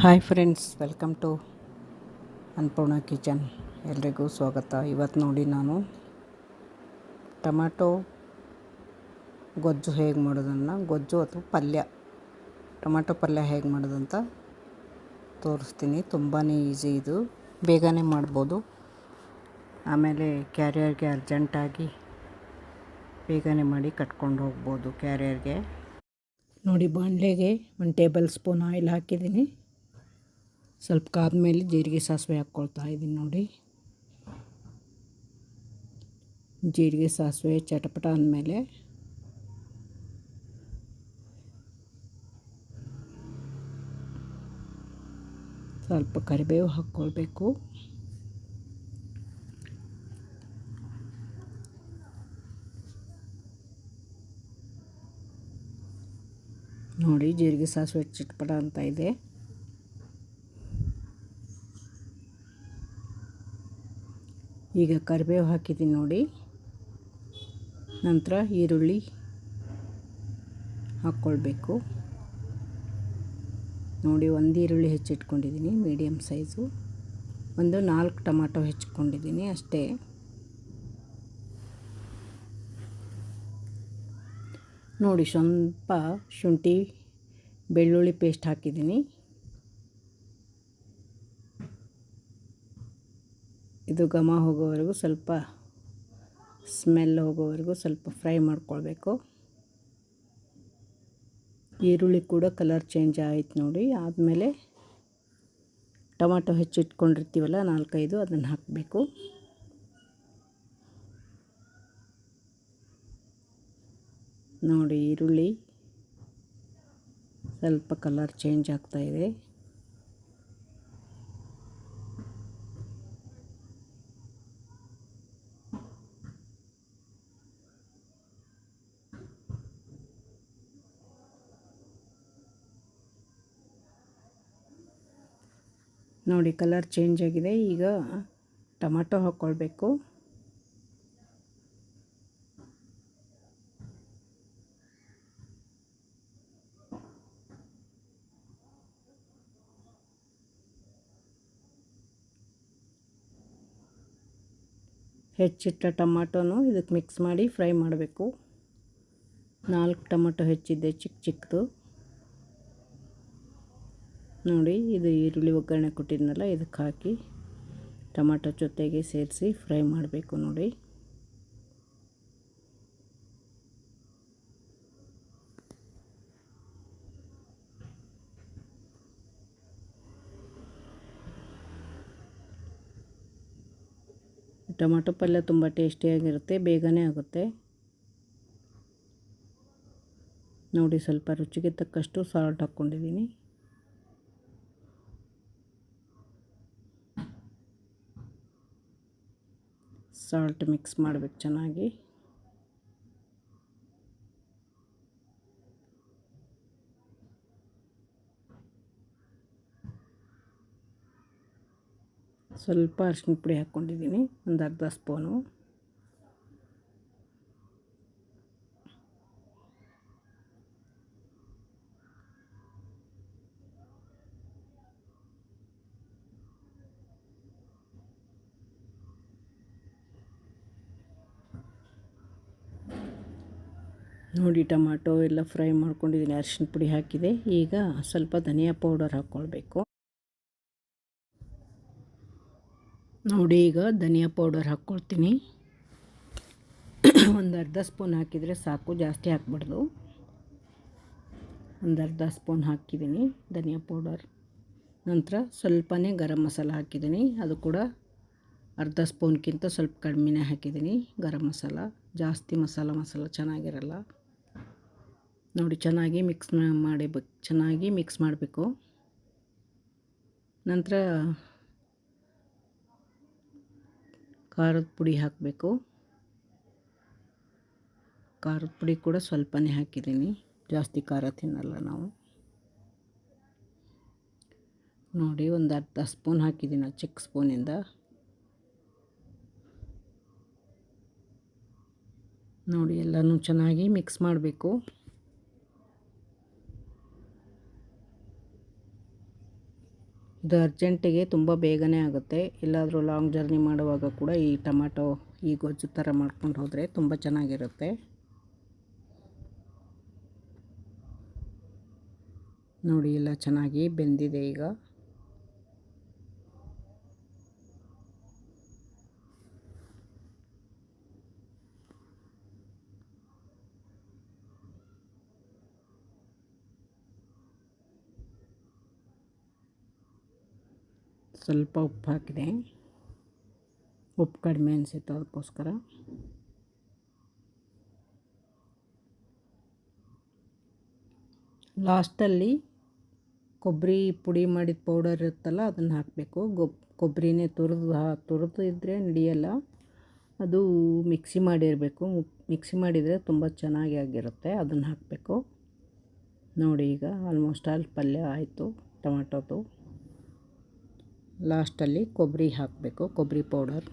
Hi friends, welcome to Annapurna kitchen. ಎಲ್ರಿಗೂ ಸ್ವಾಗತ. ಇವತ್ತು ನೋಡಿ ನಾನು ಟೊಮ್ಯಾಟೊ ಗೊಜ್ಜು ಹೇಗೆ ಮಾಡೋದನ್ನು ಗೊಜ್ಜು ಅಥವಾ ಪಲ್ಯ ಟೊಮ್ಯಾಟೊ ಪಲ್ಯ ಹೇಗೆ ಮಾಡೋದಂತ ತೋರಿಸ್ತೀನಿ. ತುಂಬಾ ಈಸಿ, ಇದು ಬೇಗನೆ ಮಾಡ್ಬೋದು. ಆಮೇಲೆ ಕ್ಯಾರಿಯರ್ಗೆ ಅರ್ಜೆಂಟಾಗಿ ಬೇಗನೆ ಮಾಡಿ ಕಟ್ಕೊಂಡು ಹೋಗ್ಬೋದು ಕ್ಯಾರಿಯರ್ಗೆ. ನೋಡಿ, ಬಾಣಲೆಗೆ 1 ಟೇಬಲ್ ಸ್ಪೂನ್ ಆಯಿಲ್ ಹಾಕಿದ್ದೀನಿ. ಸ್ವಲ್ಪ ಕಾದ್ಮೇಲೆ ಜೀರಿಗೆ ಸಾಸಿವೆ ಹಾಕ್ಕೊಳ್ತಾ ಇದ್ದೀನಿ. ನೋಡಿ, ಜೀರಿಗೆ ಸಾಸಿವೆ ಚಟಪಟ ಅಂದಮೇಲೆ ಸ್ವಲ್ಪ ಕರಿಬೇವು ಹಾಕ್ಕೊಳ್ಬೇಕು. ನೋಡಿ, ಜೀರಿಗೆ ಸಾಸಿವೆ ಚಟಪಟ ಅಂತ ಇದೆ. ಈಗ ಕರಿಬೇವು ಹಾಕಿದ್ದೀನಿ ನೋಡಿ. ನಂತರ ಈರುಳ್ಳಿ ಹಾಕ್ಕೊಳ್ಬೇಕು. ನೋಡಿ, 1 ಈರುಳ್ಳಿ ಹೆಚ್ಚಿಟ್ಕೊಂಡಿದ್ದೀನಿ, ಮೀಡಿಯಮ್ ಸೈಜು. 4 ಟೊಮಾಟೊ ಹೆಚ್ಚಿಕೊಂಡಿದ್ದೀನಿ ಅಷ್ಟೇ. ನೋಡಿ, ಸ್ವಲ್ಪ ಶುಂಠಿ ಬೆಳ್ಳುಳ್ಳಿ ಪೇಸ್ಟ್ ಹಾಕಿದ್ದೀನಿ. ಇದು ಘಮ ಹೋಗೋವರೆಗೂ, ಸ್ವಲ್ಪ ಸ್ಮೆಲ್ ಹೋಗೋವರೆಗೂ ಸ್ವಲ್ಪ ಫ್ರೈ ಮಾಡ್ಕೊಳ್ಬೇಕು. ಈರುಳ್ಳಿ ಕೂಡ ಕಲರ್ ಚೇಂಜ್ ಆಯ್ತು ನೋಡಿ. ಆದಮೇಲೆ ಟೊಮಾಟೊ ಹೆಚ್ಚಿಟ್ಕೊಂಡಿರ್ತೀವಲ್ಲ 4-5, ಅದನ್ನು ಹಾಕಬೇಕು. ನೋಡಿ, ಈರುಳ್ಳಿ ಸ್ವಲ್ಪ ಕಲರ್ ಚೇಂಜ್ ಆಗ್ತಾಯಿದೆ. ನೋಡಿ, ಕಲರ್ ಚೇಂಜ್ ಆಗಿದೆ. ಈಗ ಟೊಮಾಟೊ ಹಾಕ್ಕೊಳ್ಬೇಕು. ಹೆಚ್ಚಿಟ್ಟ ಟೊಮಾಟೊನು ಇದಕ್ಕೆ ಮಿಕ್ಸ್ ಮಾಡಿ ಫ್ರೈ ಮಾಡಬೇಕು. 4 ಟೊಮಾಟೊ ಹೆಚ್ಚಿದ್ದೆ, ಚಿಕ್ಕದು. ನೋಡಿ, ಇದು ಈರುಳ್ಳಿ ಒಗ್ಗರಣೆ ಕೊಟ್ಟಿದ್ನಲ್ಲ, ಇದಕ್ಕೆ ಹಾಕಿ ಟೊಮಾಟೊ ಜೊತೆಗೆ ಸೇರಿಸಿ ಫ್ರೈ ಮಾಡಬೇಕು. ನೋಡಿ, ಟೊಮಾಟೊ ಪಲ್ಯ ತುಂಬ ಟೇಸ್ಟಿಯಾಗಿರುತ್ತೆ, ಬೇಗನೆ ಆಗುತ್ತೆ. ನೋಡಿ, ಸ್ವಲ್ಪ ರುಚಿಗೆ ತಕ್ಕಷ್ಟು ಸಾಲ್ಟ್ ಹಾಕ್ಕೊಂಡಿದ್ದೀನಿ. ಸಾಲ್ಟ್ ಮಿಕ್ಸ್ ಮಾಡಬೇಕು ಚೆನ್ನಾಗಿ. ಸ್ವಲ್ಪ ಅರಿಶಿನ ಪುಡಿ ಹಾಕ್ಕೊಂಡಿದ್ದೀನಿ, ಒಂದು ಅರ್ಧ ಸ್ಪೂನು. ನೋಡಿ, ಟೊಮಾಟೊ ಎಲ್ಲ ಫ್ರೈ ಮಾಡ್ಕೊಂಡಿದ್ದೀನಿ, ಅರಿಶಿನ ಪುಡಿ ಹಾಕಿದೆ. ಈಗ ಸ್ವಲ್ಪ ಧನಿಯಾ ಪೌಡರ್ ಹಾಕ್ಕೊಳ್ಬೇಕು. ನೋಡಿ, ಈಗ ಧನಿಯಾ ಪೌಡರ್ ಹಾಕ್ಕೊಳ್ತೀನಿ. ಒಂದು ಅರ್ಧ ಸ್ಪೂನ್ ಹಾಕಿದರೆ ಸಾಕು, ಜಾಸ್ತಿ ಹಾಕ್ಬಾರ್ದು. ಒಂದು ಅರ್ಧ ಸ್ಪೂನ್ ಹಾಕಿದ್ದೀನಿ ಧನಿಯಾ ಪೌಡರ್. ನಂತರ ಸ್ವಲ್ಪನೇ ಗರಂ ಮಸಾಲ ಹಾಕಿದ್ದೀನಿ, ಅದು ಕೂಡ ಅರ್ಧ ಸ್ಪೂನ್ಗಿಂತ ಸ್ವಲ್ಪ ಕಡಿಮೆನೇ ಹಾಕಿದ್ದೀನಿ. ಗರಂ ಮಸಾಲ ಜಾಸ್ತಿ ಮಸಾಲ ಚೆನ್ನಾಗಿರಲ್ಲ. ನೋಡಿ, ಚೆನ್ನಾಗಿ ಮಿಕ್ಸ್ ಮಾಡಬೇಕು. ನಂತರ ಖಾರದ ಪುಡಿ ಹಾಕಬೇಕು. ಖಾರದ ಪುಡಿ ಕೂಡ ಸ್ವಲ್ಪನೇ ಹಾಕಿದ್ದೀನಿ, ಜಾಸ್ತಿ ಖಾರ ತಿನ್ನಲ್ಲ ನಾವು. ನೋಡಿ, ಒಂದು ಅರ್ಧ ಸ್ಪೂನ್ ಹಾಕಿದ್ದೀನಿ ಚಿಕ್ಕ ಸ್ಪೂನಿಂದ. ನೋಡಿ, ಎಲ್ಲನೂ ಚೆನ್ನಾಗಿ ಮಿಕ್ಸ್ ಮಾಡಬೇಕು. ಇದು ಅರ್ಜೆಂಟಿಗೆ ತುಂಬ ಬೇಗನೆ ಆಗುತ್ತೆ. ಎಲ್ಲಾದರೂ ಲಾಂಗ್ ಜರ್ನಿ ಮಾಡುವಾಗ ಕೂಡ ಈ ಟೊಮಾಟೊ ಈ ಗೊಜ್ಜು ಥರ ಮಾಡ್ಕೊಂಡು ಹೋದರೆ ತುಂಬ ಚೆನ್ನಾಗಿರುತ್ತೆ. ನೋಡಿ ಎಲ್ಲ ಚೆನ್ನಾಗಿ ಬೆಂದಿದೆ ಈಗ. ಸ್ವಲ್ಪ ಉಪ್ಪು ಹಾಕಿದೆ, ಉಪ್ಪು ಕಡಿಮೆ ಅನಿಸಿತ್ತು ಅದಕ್ಕೋಸ್ಕರ. ಲಾಸ್ಟಲ್ಲಿ ಕೊಬ್ಬರಿ ಪುಡಿ ಮಾಡಿದ ಪೌಡರ್ ಇರುತ್ತಲ್ಲ ಅದನ್ನು ಹಾಕಬೇಕು. ಕೊಬ್ಬರಿನೇ ತುರಿದು ಇದ್ದರೆ ನಡೆಯಲ್ಲ, ಅದು ಮಿಕ್ಸಿ ಮಾಡಿರಬೇಕು. ಮಿಕ್ಸಿ ಮಾಡಿದರೆ ತುಂಬ ಚೆನ್ನಾಗಿ ಆಗಿರುತ್ತೆ, ಅದನ್ನು ಹಾಕಬೇಕು. ನೋಡಿ ಈಗ ಆಲ್ಮೋಸ್ಟ್ ಆಲ್ ಪಲ್ಯ ಆಯಿತು ಟೊಮಾಟೋದು. ಲಾಸ್ಟಲ್ಲಿ ಕೊಬ್ಬರಿ ಹಾಕಬೇಕು, ಕೊಬ್ಬರಿ ಪೌಡರ್.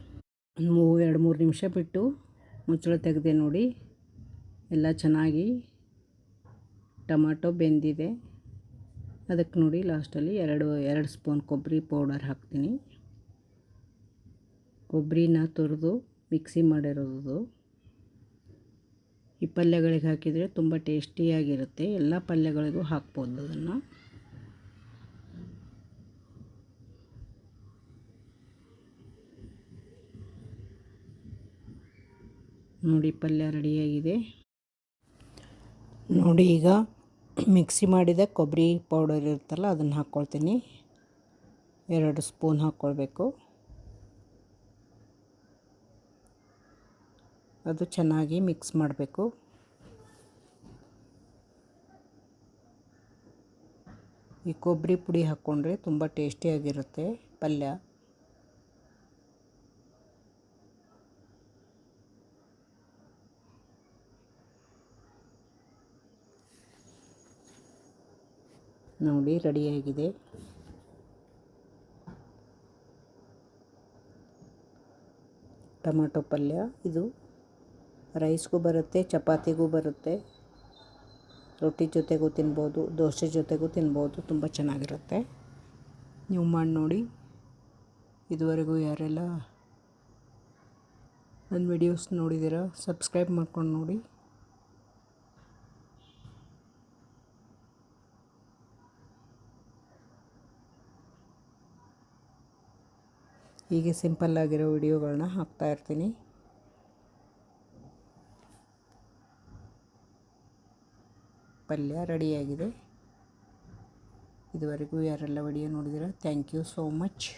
2-3 ನಿಮಿಷ ಬಿಟ್ಟು ಮುಚ್ಚಳ ತೆಗೆದೆ ನೋಡಿ, ಎಲ್ಲ ಚೆನ್ನಾಗಿ ಟೊಮಾಟೊ ಬೆಂದಿದೆ. ಅದಕ್ಕೆ ನೋಡಿ ಲಾಸ್ಟಲ್ಲಿ 2 ಸ್ಪೂನ್ ಕೊಬ್ಬರಿ ಪೌಡರ್ ಹಾಕ್ತೀನಿ. ಕೊಬ್ಬರಿನ ತುರಿದು ಮಿಕ್ಸಿ ಮಾಡಿರೋದು. ಈ ಪಲ್ಯಗಳಿಗೆ ಹಾಕಿದರೆ ತುಂಬ ಟೇಸ್ಟಿಯಾಗಿರುತ್ತೆ. ಎಲ್ಲ ಪಲ್ಯಗಳಿಗೂ ಹಾಕ್ಬೋದು ಅದನ್ನು. ನೋಡಿ ಪಲ್ಯ ರೆಡಿಯಾಗಿದೆ. ನೋಡಿ ಈಗ ಮಿಕ್ಸಿ ಮಾಡಿದ ಕೊಬ್ಬರಿ ಪೌಡರ್ ಇರುತ್ತಲ್ಲ ಅದನ್ನು ಹಾಕ್ಕೊಳ್ತೀನಿ. 2 ಸ್ಪೂನ್ ಹಾಕ್ಕೊಳ್ಬೇಕು. ಅದು ಚೆನ್ನಾಗಿ ಮಿಕ್ಸ್ ಮಾಡಬೇಕು. ಈ ಕೊಬ್ಬರಿ ಪುಡಿ ಹಾಕ್ಕೊಂಡ್ರೆ ತುಂಬ ಟೇಸ್ಟಿಯಾಗಿರುತ್ತೆ ಪಲ್ಯ. ನೋಡಿ ರೆಡಿಯಾಗಿದೆ. ಟೊಮಾಟೊ ಪಲ್ಯ ಇದು ರೈಸ್ಗೂ ಬರುತ್ತೆ, ಚಪಾತಿಗೂ ಬರುತ್ತೆ, ರೊಟ್ಟಿ ಜೊತೆಗೂ ತಿನ್ಬೋದು, ದೋಸೆ ಜೊತೆಗೂ ತಿನ್ಬೋದು. ತುಂಬ ಚೆನ್ನಾಗಿರುತ್ತೆ. ನೀವು ಮಾಡಿ ನೋಡಿ. ಇದುವರೆಗೂ ಯಾರೆಲ್ಲ ನನ್ನ ವಿಡಿಯೋಸ್ ನೋಡಿದ್ದೀರಾ ಸಬ್ಸ್ಕ್ರೈಬ್ ಮಾಡ್ಕೊಂಡು ನೋಡಿ. ಹೀಗೆ ಸಿಂಪಲ್ಲಾಗಿರೋ ವಿಡಿಯೋಗಳನ್ನ ಹಾಕ್ತಾಯಿರ್ತೀನಿ. ಪಲ್ಯ ರೆಡಿಯಾಗಿದೆ. ಇದುವರೆಗೂ ಯಾರೆಲ್ಲ ವಿಡಿಯೋ ನೋಡಿದ್ದೀರಾ ಥ್ಯಾಂಕ್ ಯು ಸೋ ಮಚ್.